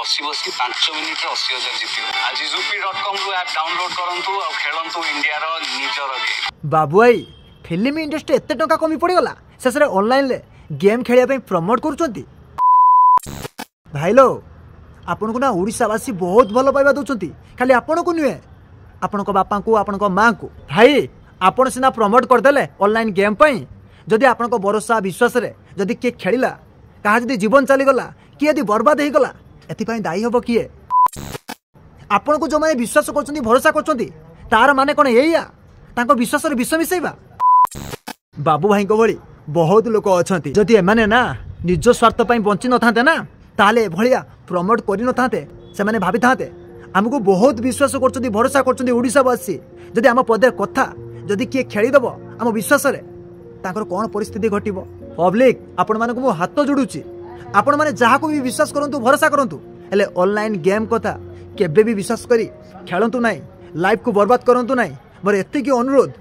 बसी बसी 5 मिनिट 80,000 जीतियो। आज zupi.com रो ऐप डाउनलोड करंतु आ खेलंतु इंडिया रो निजर गेम। बाबू भाई फिल्म इंडस्ट्री एते टंका कमी पड़गला शेष ऑनलाइन ले गेम खेलिया प्रमोट करूछंती। भाई लो आपन को ना ओडिशावासी बहुत भल पाइबा दउछंती, खाली आपन को नुहे आपन को बापा को आपन को माँ को। भाई आपन सिना प्रमोट करदेले ऑनलाइन गेम पई, जदि आपन को भरोसा विश्वास रे जदि के खेलिला कहा जदि जीवन चली गला कि यदि बर्बाद हो गला एथि पई दायी हबो किए? आपन को जो माने विश्वास करछंती भरोसा करछंती तार माने कोन एइया तांको विश्वास रे विश्व मिसैबा? बाबू भाई को भली बहुत लोक अछंती, जदि एमाने ना निज स्वार्थ पई बंची न थाते ना ताले भलिया प्रमोट करि न थाते। से माने भाबी थाते हमको बहुत विश्वास करछंती भरोसा करछंती ओडिशावासी, जदि आम पदे कथा जदि किए खेली दबो आम विश्वास रे तांकर कोन परिस्थिति घटिबो? पब्लिक आपण माने को मो हाथ जोडुची, आपण माने जहा को भी विश्वास करंतु भरोसा करंतु, हेले ऑनलाइन गेम कथा केबे भी विश्वास करी खेलंतु नाही, लाइफ को बर्बाद करंतु नाही। मोर एतिकी अनुरोध